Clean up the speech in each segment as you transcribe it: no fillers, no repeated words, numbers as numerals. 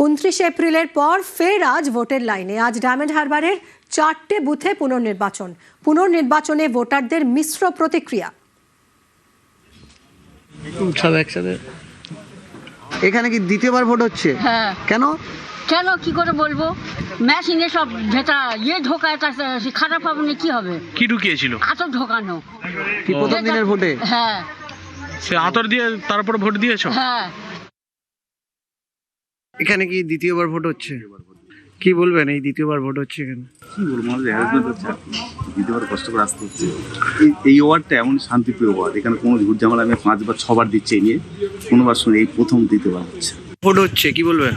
29 এপ্রিলের পর ফের আজ ভোটের লাইনে। আজ ডায়মন্ড হারবারের 4টে বুথে পুনর্নির্বাচনে ভোটারদের মিশ্র প্রতিক্রিয়া। এখানে কি দ্বিতীয়বার ভোট হচ্ছে? হ্যাঁ। কেন কেন কি করে বলবো, মেশিনে সব যেটা ঢোকায় তা খারাপ হবে না, কি হবে? কি ঢুকিয়েছিল? আতর ঢোকানো। কি প্রথম দিনের ভোটে? হ্যাঁ। সে আতর দিয়ে তারপর ভোট দিয়েছো? হ্যাঁ। এখানে কি দ্বিতীয়বার ভোট হচ্ছে? কি বলবেন এই দ্বিতীয়বার ভোট হচ্ছে এখানে? কি বলবো, আমাদের হ্যারাসমেন্ট হচ্ছে আর কি। দ্বিতীয়বার কষ্ট করে আসতে হচ্ছে। এই ওয়ার্ডটা এমন শান্তিপ্রিয় ওয়ার্ড, এখানে কোনো ঝুট ঝামেলা আমি 5বার 6বার দিচ্ছি এই নিয়ে, কোনোবার শুনে এই প্রথম দ্বিতীয়বার হচ্ছে। ভোট হচ্ছে, কি বলবেন?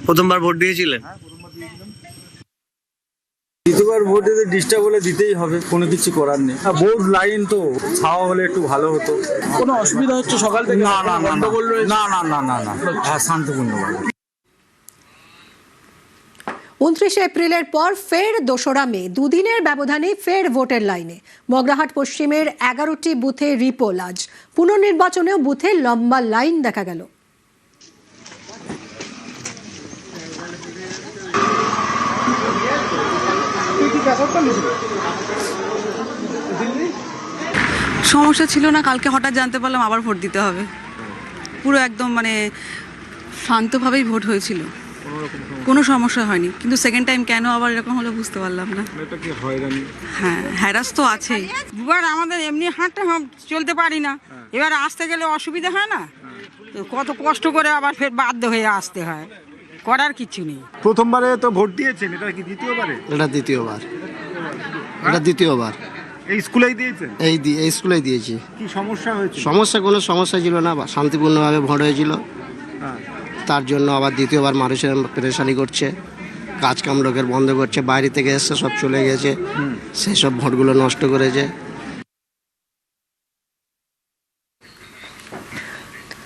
প্রথমবার ভোট দিয়েছিলেন? দ্বিতীয়বার ভোট দিতে ডিস্টার্ব হলে দিতেই হবে, কোনো কিছু করার নেই। ভোট লাইন তো ছাওয়া হলে একটু ভালো হতো। কোনো অসুবিধা হচ্ছে সকাল থেকে? না না না না না না না না, হ্যাঁ শান্তিপূর্ণ। 29 এপ্রিলের পর ফের 2রা মে দুদিনের ব্যবধানে ফের ভোটের লাইনে। মগরাহাট পশ্চিমের 11টি বুথে রিপোল। আজ পুনর্নির্বাচনেও বুথে লম্বা লাইন দেখা গেল। সমস্যা ছিল না, কালকে হঠাৎ জানতে পারলাম আবার ভোট দিতে হবে। পুরো একদম শান্তভাবেই ভোট হয়েছিল, কোনো সমস্যা হয়নি। কিন্তু সেকেন্ড টাইম কেন আবার এরকম হলো বুঝতে পারলাম না। হ্যাঁ, হ্যারাস তো আছেই। এবার আমাদের এমনি হাঁটতে চলতে পারি না, এবার আসতে গেলে অসুবিধা হয় না, তো কত কষ্ট করে আবার ফের বাধ্য হয়ে আসতে হয়, করার কিছু নেই। প্রথমবারে তো ভোট দিয়েছেন, এটা কি দ্বিতীয়বারে? এটা দ্বিতীয়বার। এই স্কুলেই দিয়েছেন? এই স্কুলেই দিয়েছি। কি সমস্যা হয়েছে? কোনো সমস্যা ছিল না, শান্তিপূর্ণভাবে ভোট হয়েছিল। তার জন্য আবার দ্বিতীয়বার মানুষের পেরেশানি করছে, কাজকাম লোকের বন্ধ করছে, বাইরে থেকে এসে সব চলে গেছে, সেই সব ভোটগুলো নষ্ট করেছে।